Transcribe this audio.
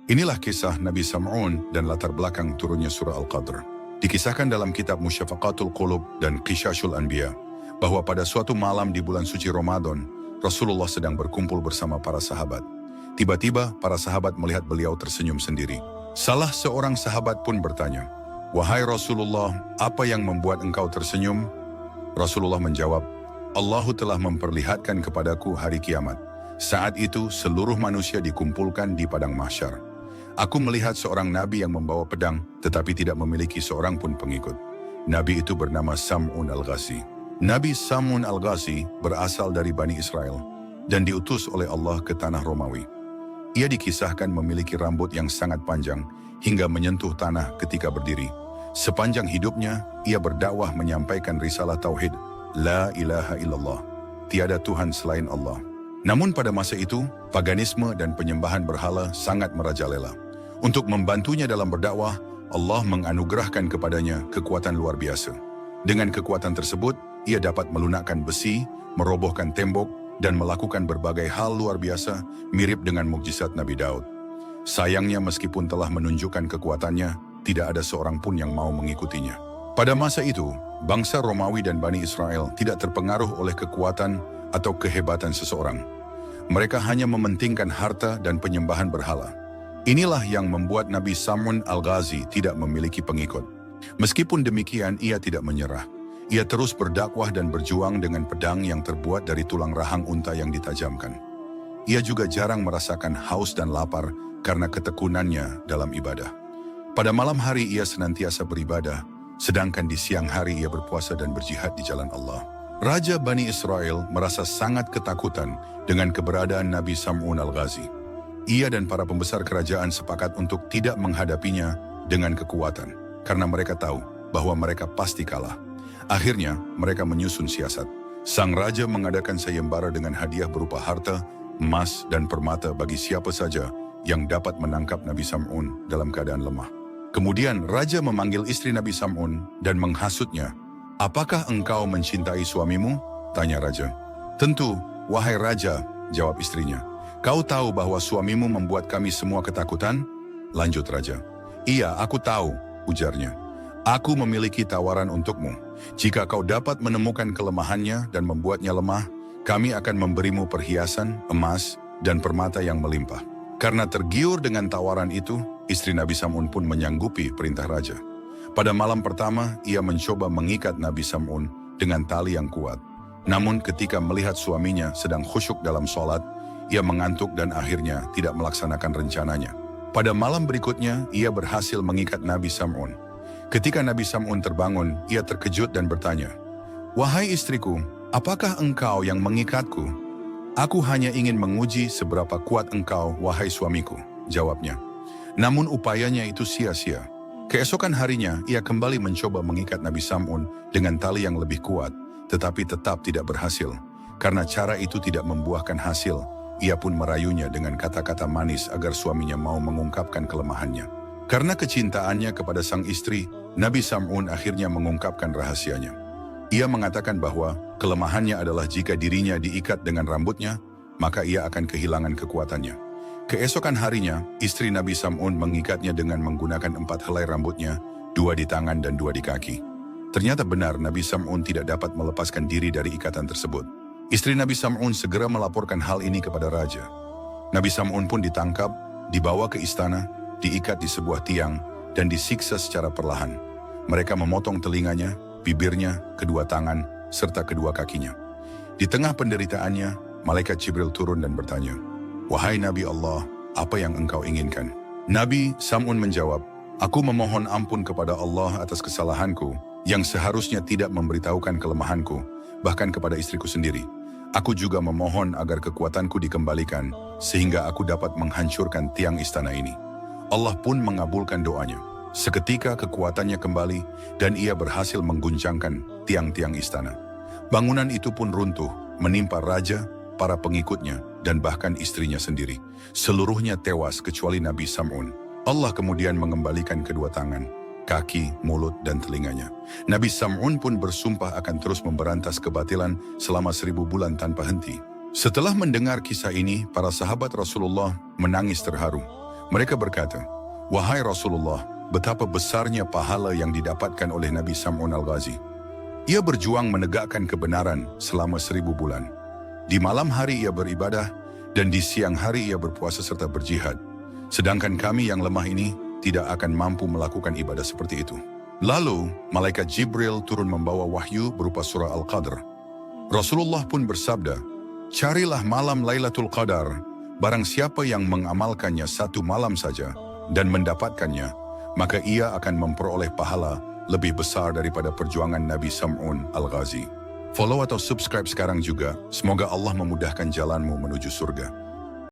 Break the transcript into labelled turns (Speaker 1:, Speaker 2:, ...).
Speaker 1: Inilah kisah Nabi Sam'un dan latar belakang turunnya surah Al-Qadr. Dikisahkan dalam kitab Musyafaqatul Qulub dan Qishashul Anbiya, bahwa pada suatu malam di bulan suci Ramadan, Rasulullah sedang berkumpul bersama para sahabat. Tiba-tiba para sahabat melihat beliau tersenyum sendiri. Salah seorang sahabat pun bertanya, "Wahai Rasulullah, apa yang membuat engkau tersenyum?" Rasulullah menjawab, "Allah telah memperlihatkan kepadaku hari kiamat. Saat itu seluruh manusia dikumpulkan di padang mahsyar. Aku melihat seorang nabi yang membawa pedang, tetapi tidak memiliki seorang pun pengikut. Nabi itu bernama Sam'un Al-Ghazi. Nabi Sam'un Al-Ghazi berasal dari Bani Israel dan diutus oleh Allah ke tanah Romawi. Ia dikisahkan memiliki rambut yang sangat panjang hingga menyentuh tanah ketika berdiri. Sepanjang hidupnya, ia berdakwah menyampaikan risalah tauhid, La ilaha illallah, tiada Tuhan selain Allah. Namun pada masa itu, paganisme dan penyembahan berhala sangat merajalela. Untuk membantunya dalam berdakwah, Allah menganugerahkan kepadanya kekuatan luar biasa. Dengan kekuatan tersebut, ia dapat melunakkan besi, merobohkan tembok, dan melakukan berbagai hal luar biasa mirip dengan mukjizat Nabi Daud. Sayangnya meskipun telah menunjukkan kekuatannya, tidak ada seorang pun yang mau mengikutinya. Pada masa itu, bangsa Romawi dan Bani Israel tidak terpengaruh oleh kekuatan atau kehebatan seseorang. Mereka hanya mementingkan harta dan penyembahan berhala. Inilah yang membuat Nabi Sam'un Al-Ghazi tidak memiliki pengikut. Meskipun demikian, ia tidak menyerah. Ia terus berdakwah dan berjuang dengan pedang yang terbuat dari tulang rahang unta yang ditajamkan. Ia juga jarang merasakan haus dan lapar karena ketekunannya dalam ibadah. Pada malam hari ia senantiasa beribadah, sedangkan di siang hari ia berpuasa dan berjihad di jalan Allah. Raja Bani Israel merasa sangat ketakutan dengan keberadaan Nabi Sam'un Al-Ghazi. Ia dan para pembesar kerajaan sepakat untuk tidak menghadapinya dengan kekuatan, karena mereka tahu bahwa mereka pasti kalah. Akhirnya, mereka menyusun siasat. Sang raja mengadakan sayembara dengan hadiah berupa harta, emas, dan permata bagi siapa saja yang dapat menangkap Nabi Sam'un dalam keadaan lemah. Kemudian, raja memanggil istri Nabi Sam'un dan menghasutnya. "Apakah engkau mencintai suamimu?" tanya raja. "Tentu, wahai raja," jawab istrinya. "Kau tahu bahwa suamimu membuat kami semua ketakutan?" Lanjut raja. "Iya, aku tahu," ujarnya. "Aku memiliki tawaran untukmu. Jika kau dapat menemukan kelemahannya dan membuatnya lemah, kami akan memberimu perhiasan, emas, dan permata yang melimpah." Karena tergiur dengan tawaran itu, istri Nabi Sam'un pun menyanggupi perintah raja. Pada malam pertama, ia mencoba mengikat Nabi Sam'un dengan tali yang kuat. Namun ketika melihat suaminya sedang khusyuk dalam sholat, ia mengantuk dan akhirnya tidak melaksanakan rencananya. Pada malam berikutnya, ia berhasil mengikat Nabi Sam'un. Ketika Nabi Sam'un terbangun, ia terkejut dan bertanya, "Wahai istriku, apakah engkau yang mengikatku?" "Aku hanya ingin menguji seberapa kuat engkau, wahai suamiku," jawabnya. Namun upayanya itu sia-sia. Keesokan harinya, ia kembali mencoba mengikat Nabi Sam'un dengan tali yang lebih kuat, tetapi tetap tidak berhasil. Karena cara itu tidak membuahkan hasil, ia pun merayunya dengan kata-kata manis agar suaminya mau mengungkapkan kelemahannya. Karena kecintaannya kepada sang istri, Nabi Sam'un akhirnya mengungkapkan rahasianya. Ia mengatakan bahwa kelemahannya adalah jika dirinya diikat dengan rambutnya, maka ia akan kehilangan kekuatannya. Keesokan harinya, istri Nabi Sam'un mengikatnya dengan menggunakan 4 helai rambutnya, 2 di tangan dan 2 di kaki. Ternyata benar Nabi Sam'un tidak dapat melepaskan diri dari ikatan tersebut. Istri Nabi Sam'un segera melaporkan hal ini kepada raja. Nabi Sam'un pun ditangkap, dibawa ke istana, diikat di sebuah tiang, dan disiksa secara perlahan. Mereka memotong telinganya, bibirnya, kedua tangan, serta kedua kakinya. Di tengah penderitaannya, malaikat Jibril turun dan bertanya, "Wahai Nabi Allah, apa yang engkau inginkan?" Nabi Sam'un menjawab, "Aku memohon ampun kepada Allah atas kesalahanku, yang seharusnya tidak memberitahukan kelemahanku, bahkan kepada istriku sendiri. Aku juga memohon agar kekuatanku dikembalikan, sehingga aku dapat menghancurkan tiang istana ini." Allah pun mengabulkan doanya. Seketika kekuatannya kembali, dan ia berhasil mengguncangkan tiang-tiang istana. Bangunan itu pun runtuh, menimpa raja, para pengikutnya, dan bahkan istrinya sendiri. Seluruhnya tewas kecuali Nabi Sam'un. Allah kemudian mengembalikan kedua tangan, kaki, mulut, dan telinganya. Nabi Sam'un pun bersumpah akan terus memberantas kebatilan selama 1000 bulan tanpa henti. Setelah mendengar kisah ini, para sahabat Rasulullah menangis terharu. Mereka berkata, "Wahai Rasulullah, betapa besarnya pahala yang didapatkan oleh Nabi Sam'un Al-Ghazi. Ia berjuang menegakkan kebenaran selama 1000 bulan. Di malam hari ia beribadah, dan di siang hari ia berpuasa serta berjihad. Sedangkan kami yang lemah ini tidak akan mampu melakukan ibadah seperti itu." Lalu, malaikat Jibril turun membawa wahyu berupa surah Al-Qadr. Rasulullah pun bersabda, "Carilah malam Lailatul Qadar, barang siapa yang mengamalkannya 1 malam saja dan mendapatkannya, maka ia akan memperoleh pahala lebih besar daripada perjuangan Nabi Sam'un Al-Ghazi." Follow atau subscribe sekarang juga, semoga Allah memudahkan jalanmu menuju surga.